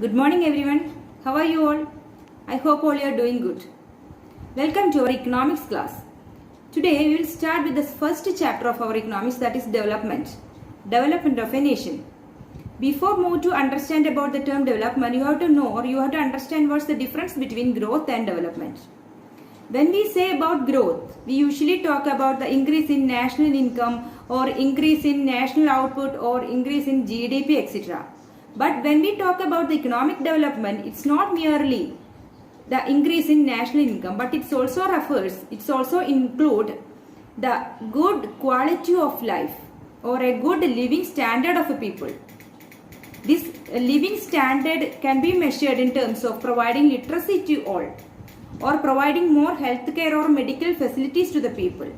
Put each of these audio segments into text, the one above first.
Good morning everyone. How are you all? I hope all you are doing good. Welcome to our economics class. Today we will start with the first chapter of our economics, that is development. Development of a nation. Before move to understand about the term development, you have to know or you have to understand what's the difference between growth and development. When we say about growth, we usually talk about the increase in national income or increase in national output or increase in GDP, etc. But when we talk about the economic development, it's not merely the increase in national income, but it also include the good quality of life or a good living standard of a people. This living standard can be measured in terms of providing literacy to all or providing more healthcare or medical facilities to the people.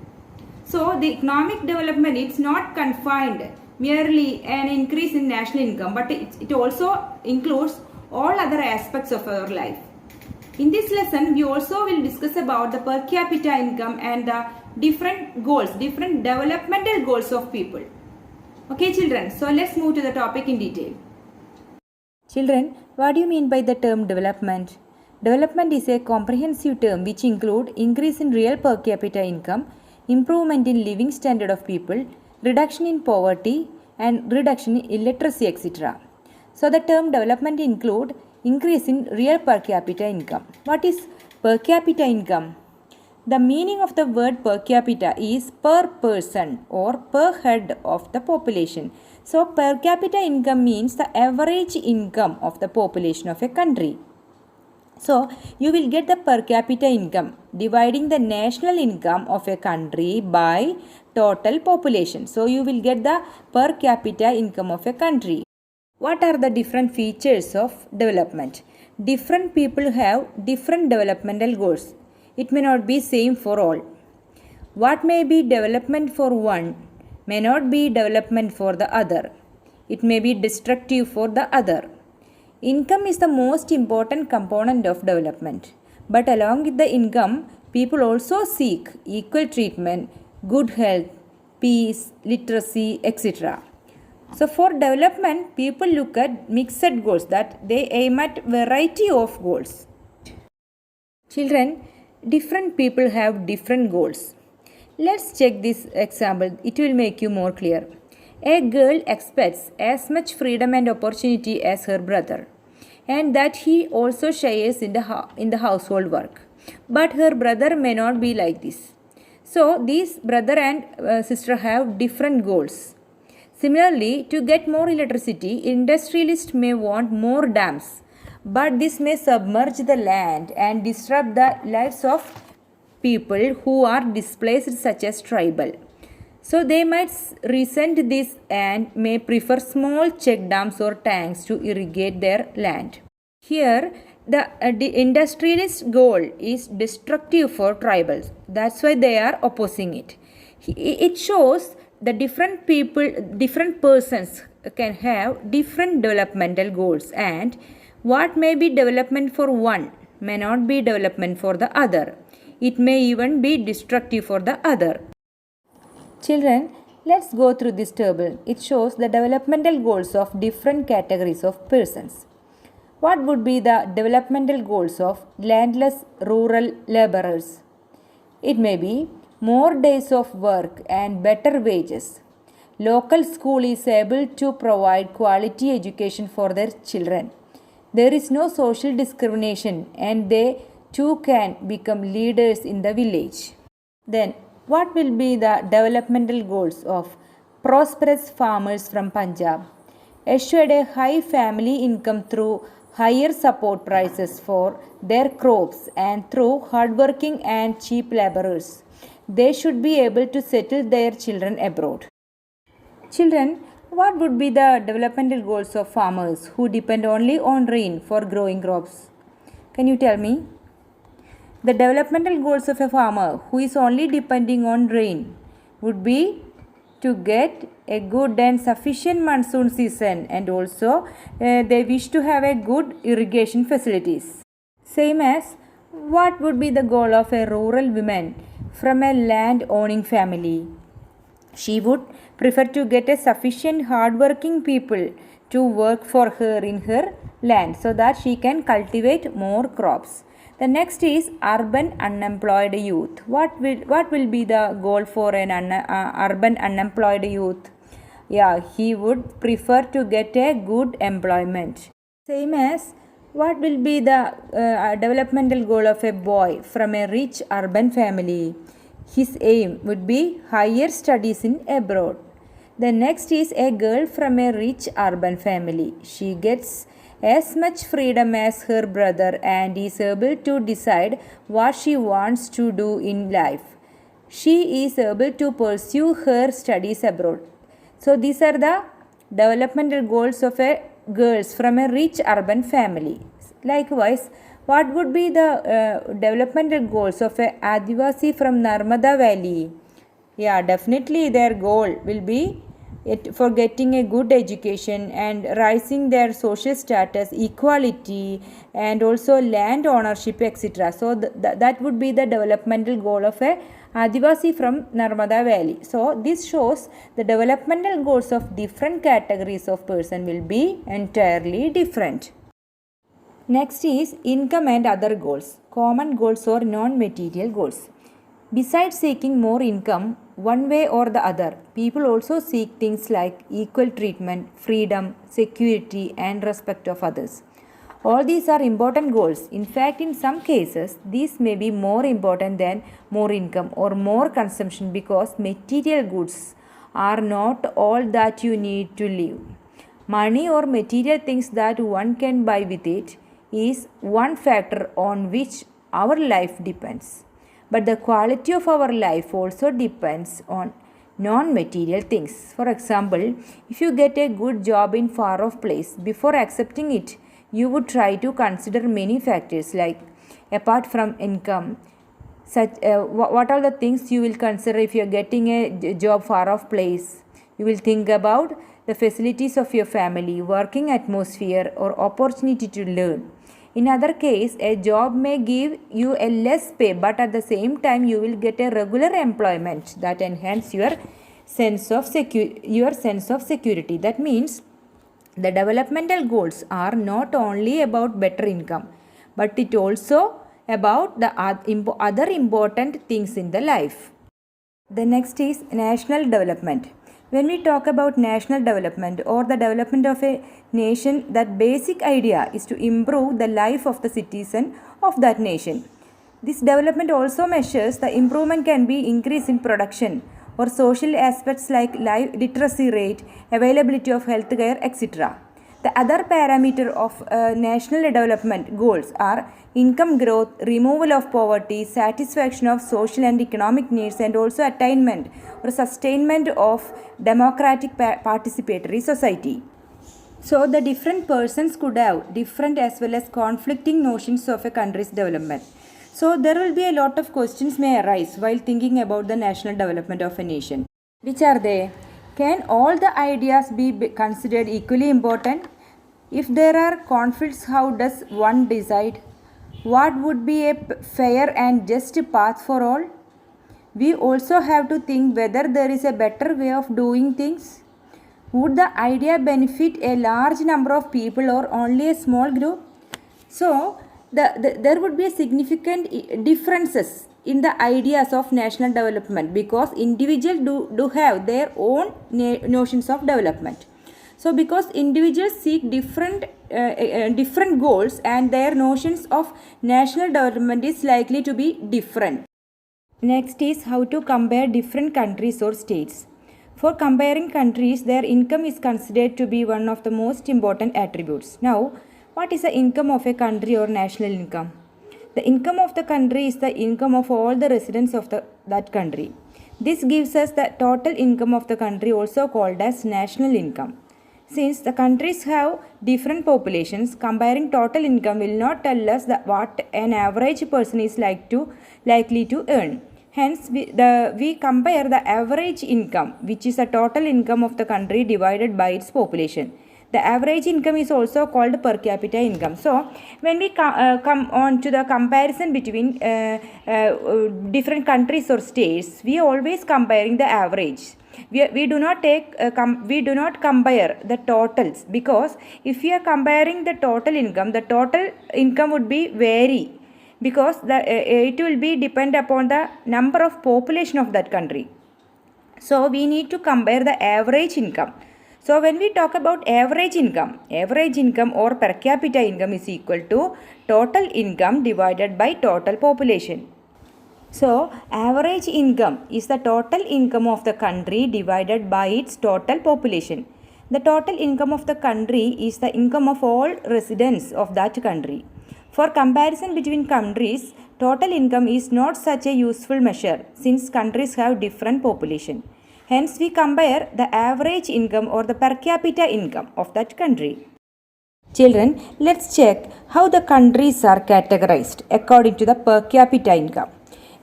So the economic development is not confined merely an increase in national income, but it also includes all other aspects of our life. In this lesson, we also will discuss about the per capita income and the different goals, different developmental goals of people. Okay children, so let's move to the topic in detail. Children, what do you mean by the term development? Development is a comprehensive term which includes increase in real per capita income, improvement in living standard of people, reduction in poverty and reduction in illiteracy, etc. So the term development include increase in real per capita income. What is per capita income? The meaning of the word per capita is per person or per head of the population. So per capita income means the average income of the population of a country. So you will get the per capita income dividing the national income of a country by total population. So you will get the per capita income of a country. What are the different features of development? Different people have different developmental goals. It may not be same for all. What may be development for one may not be development for the other. It may be destructive for the other. Income is the most important component of development. But along with the income, people also seek equal treatment, good health, peace, literacy, etc. So for development, people look at mixed goals, that they aim at variety of goals. Children, different people have different goals. Let's check this example. It will make you more clear. A girl expects as much freedom and opportunity as her brother, and that he also shares in the household work. But her brother may not be like this. So these brother and sister have different goals. Similarly, to get more electricity, industrialists may want more dams, but this may submerge the land and disrupt the lives of people who are displaced, such as tribal. So they might resent this and may prefer small check dams or tanks to irrigate their land. Here, the industrialist goal is destructive for tribals. That's why they are opposing it. It shows the different persons can have different developmental goals, and what may be development for one may not be development for the other. It may even be destructive for the other. Children, let's go through this table. It shows the developmental goals of different categories of persons. What would be the developmental goals of landless rural laborers? It may be more days of work and better wages. Local school is able to provide quality education for their children. There is no social discrimination and they too can become leaders in the village. Then, what will be the developmental goals of prosperous farmers from Punjab? Assured a high family income through higher support prices for their crops and through hardworking and cheap laborers. They should be able to settle their children abroad. Children, what would be the developmental goals of farmers who depend only on rain for growing crops? Can you tell me? The developmental goals of a farmer who is only depending on rain would be to get a good and sufficient monsoon season, and also they wish to have a good irrigation facilities. Same as what would be the goal of a rural woman from a land owning family? She would prefer to get a sufficient hardworking people to work for her in her land so that she can cultivate more crops. The next is urban unemployed youth. What will be the goal for an urban unemployed youth? Yeah, he would prefer to get a good employment. Same as what will be the developmental goal of a boy from a rich urban family? His aim would be higher studies in abroad. The next is a girl from a rich urban family. She gets as much freedom as her brother and is able to decide what she wants to do in life. She is able to pursue her studies abroad. So these are the developmental goals of a girls from a rich urban family. Likewise, what would be the developmental goals of a Adivasi from Narmada Valley? Yeah, definitely their goal will be for getting a good education and rising their social status, equality, and also land ownership, etc. So that would be the developmental goal of a Adivasi from Narmada Valley. So this shows the developmental goals of different categories of person will be entirely different. Next is income and other goals, common goals or non-material goals. Besides seeking more income, one way or the other, people also seek things like equal treatment, freedom, security, and respect of others. All these are important goals. In fact, in some cases, these may be more important than more income or more consumption because material goods are not all that you need to live. Money or material things that one can buy with it is one factor on which our life depends. But the quality of our life also depends on non-material things. For example, if you get a good job in far-off place, before accepting it, you would try to consider many factors like apart from income, what are the things you will consider if you are getting a job far-off place. You will think about the facilities of your family, working atmosphere or opportunity to learn. In other case, a job may give you a less pay, but at the same time you will get a regular employment that enhance your sense of security. That means the developmental goals are not only about better income, but it also about the other important things in the life. The next is national development. When we talk about national development or the development of a nation, that basic idea is to improve the life of the citizen of that nation. This development also measures the improvement can be increase in production or social aspects like literacy rate, availability of healthcare, etc. The other parameter of national development goals are income growth, removal of poverty, satisfaction of social and economic needs, and also attainment or sustainment of democratic participatory society. So the different persons could have different as well as conflicting notions of a country's development. So there will be a lot of questions may arise while thinking about the national development of a nation. Which are they? Can all the ideas be considered equally important? If there are conflicts, how does one decide? What would be a fair and just path for all? We also have to think whether there is a better way of doing things. Would the idea benefit a large number of people or only a small group? So, there would be significant differences in the ideas of national development because individuals do have their own notions of development. So because individuals seek different goals and their notions of national development is likely to be different. Next is how to compare different countries or states. For comparing countries, their income is considered to be one of the most important attributes. Now, what is the income of a country or national income? The income of the country is the income of all the residents of that country. This gives us the total income of the country, also called as national income. Since the countries have different populations, comparing total income will not tell us what an average person is likely to earn. Hence, we compare the average income, which is the total income of the country divided by its population. The average income is also called per capita income. So, when we come on to the comparison between different countries or states, we are always comparing the average. we do not we do not compare the totals, because if we are comparing the total income would be vary, because it will be depend upon the number of population of that country. So we need to compare the average income. So when we talk about average income or per capita income is equal to total income divided by total population. So average income is the total income of the country divided by its total population. The total income of the country is the income of all residents of that country. For comparison between countries, total income is not such a useful measure since countries have different population. Hence, we compare the average income or the per capita income of that country. Children, let's check how the countries are categorized according to the per capita income.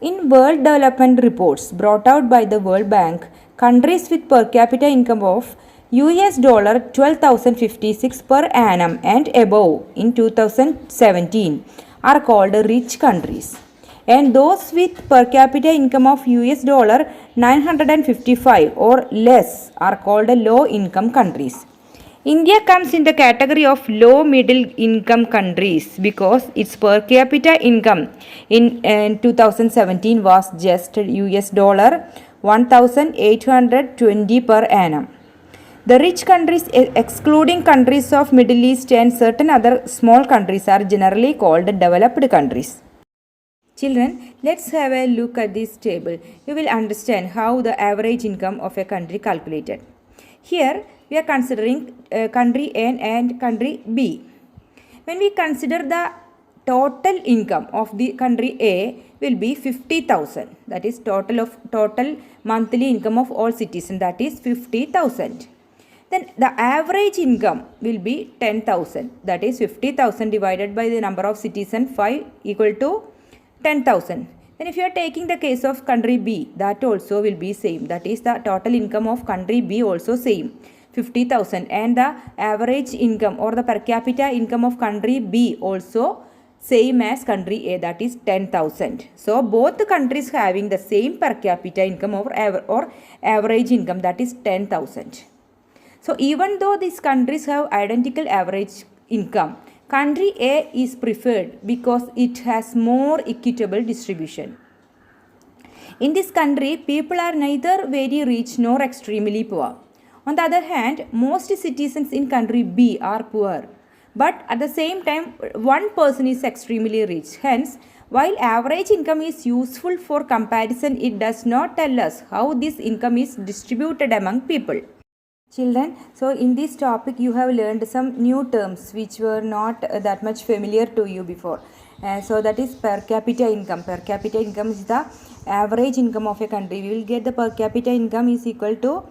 In World Development Reports brought out by the World Bank, countries with per capita income of US dollar 12,056 per annum and above in 2017 are called rich countries, and those with per capita income of US dollar 955 or less are called low income countries. India comes in the category of low middle income countries because its per capita income in 2017 was just US dollar 1,820 per annum. The rich countries, excluding countries of Middle East and certain other small countries, are generally called developed countries. Children, let's have a look at this table. You will understand how the average income of a country calculated. Here, we are considering country A and country B. When we consider the total income of the country A will be 50,000. That is total monthly income of all citizens, that is 50,000. Then the average income will be 10,000. That is 50,000 divided by the number of citizens 5 equal to 10,000. Then if you are taking the case of country B, that also will be same. That is the total income of country B also same, 50,000, and the average income or the per capita income of country B also same as country A, that is 10,000. So both the countries having the same per capita income or average income, that is 10,000. So even though these countries have identical average income, country A is preferred because it has more equitable distribution. In this country, people are neither very rich nor extremely poor. On the other hand, most citizens in country B are poor. But at the same time, one person is extremely rich. Hence, while average income is useful for comparison, it does not tell us how this income is distributed among people. Children, so in this topic you have learned some new terms which were not that much familiar to you before. So that is per capita income. Per capita income is the average income of a country. We will get the per capita income is equal to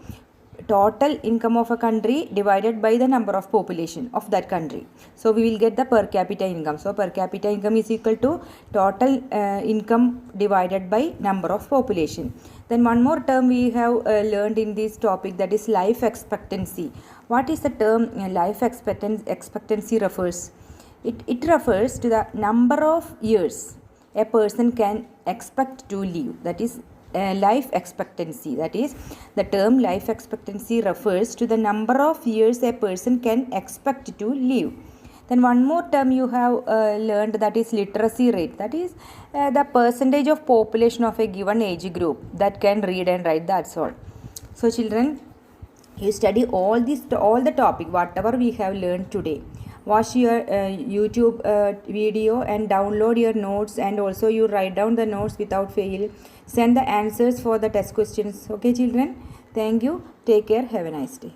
total income of a country divided by the number of population of that country. So we will get the per capita income. So per capita income is equal to total income divided by number of population. Then one more term we have learned in this topic, that is life expectancy. What is the term life expectancy refers? It refers to the number of years a person can expect to live. That is life expectancy. That is, the term life expectancy refers to the number of years a person can expect to live. Then one more term you have learned, that is literacy rate. That is the percentage of population of a given age group that can read and write, that's all. So children, you study all the topic whatever we have learned today. Watch your YouTube video and download your notes, and also you write down the notes without fail. Send the answers for the test questions. Okay children, thank you, take care, have a nice day.